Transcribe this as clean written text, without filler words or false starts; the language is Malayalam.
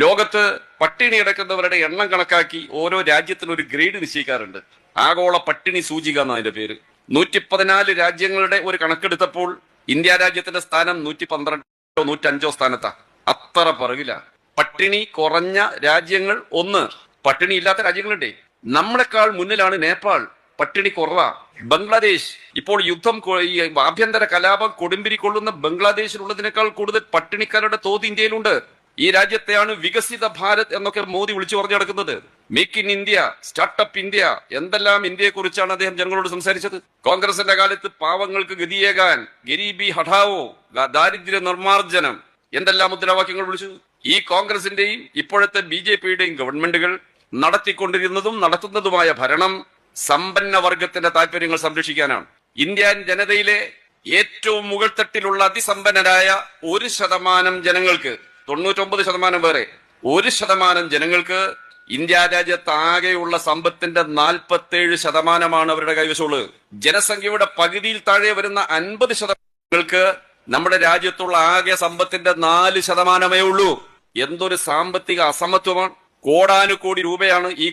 ലോകത്ത് പട്ടിണി കിടക്കുന്നവരുടെ എണ്ണം കണക്കാക്കി ഓരോ രാജ്യത്തിനും ഒരു ഗ്രേഡ് നിശ്ചയിക്കാറുണ്ട്. ആഗോള പട്ടിണി സൂചിക എന്ന അതിന്റെ പേര്. 114 രാജ്യങ്ങളുടെ ഒരു കണക്കെടുത്തപ്പോൾ ഇന്ത്യ രാജ്യത്തിന്റെ സ്ഥാനം 112 105 സ്ഥാനത്താ. അത്ര പറകില്ല. പട്ടിണി കുറഞ്ഞ രാജ്യങ്ങൾ ഒന്ന്, പട്ടിണി ഇല്ലാത്ത രാജ്യങ്ങളുണ്ട്. നമ്മളെക്കാൾ മുന്നിലാണ് നേപ്പാൾ, പട്ടിണി കുറവാ. ബംഗ്ലാദേശ് ഇപ്പോൾ യുദ്ധം, ഈ ആഭ്യന്തര കലാപം കൊടുമ്പിരി കൊള്ളുന്ന ബംഗ്ലാദേശിലുള്ളതിനേക്കാൾ കൂടുതൽ പട്ടിണിക്കാരുടെ തോത് ഇന്ത്യയിലുണ്ട്. ഈ രാജ്യത്തെയാണ് വികസിത ഭാരത് എന്നൊക്കെ മോദി വിളിച്ചു പറഞ്ഞു നടക്കുന്നത്. Make in India, startup India, എന്തെല്ലാം ഇന്ത്യയെ കുറിച്ചാണ് അദ്ദേഹം ജനങ്ങളോട് സംസാരിച്ചത്. കോൺഗ്രസിന്റെ കാലത്ത് പാവങ്ങൾക്ക് ഗതിയേകാൻ, ഗരീബി ഹഠാവോ, ദാരിദ്ര്യ നിർമ്മാർജ്ജനം, എന്തെല്ലാം മുദ്രാവാക്യങ്ങൾ വിളിച്ചു. ഈ കോൺഗ്രസിന്റെയും ഇപ്പോഴത്തെ BJP-യുടെയും ഗവൺമെന്റുകൾ നടത്തിക്കൊണ്ടിരുന്നതും നടത്തുന്നതുമായ ഭരണം സമ്പന്ന വർഗത്തിന്റെ താല്പര്യങ്ങൾ സംരക്ഷിക്കാനാണ്. ഇന്ത്യൻ ജനതയിലെ ഏറ്റവും മുകൾത്തട്ടിലുള്ള അതിസമ്പന്നരായ 1% ജനങ്ങൾക്ക്, 99% വേറെ, 1% ജനങ്ങൾക്ക് ഇന്ത്യ രാജ്യത്ത് ആകെയുള്ള സമ്പത്തിന്റെ 47% അവരുടെ കൈവശമുള്ളത്. ജനസംഖ്യയുടെ പകുതിയിൽ താഴെ വരുന്ന 50% നമ്മുടെ രാജ്യത്തുള്ള ആകെ സമ്പത്തിന്റെ 4% ഉള്ളൂ. എന്തൊരു സാമ്പത്തിക അസമത്വമാണ്! കോടാനുകോടി രൂപയാണ് ഈ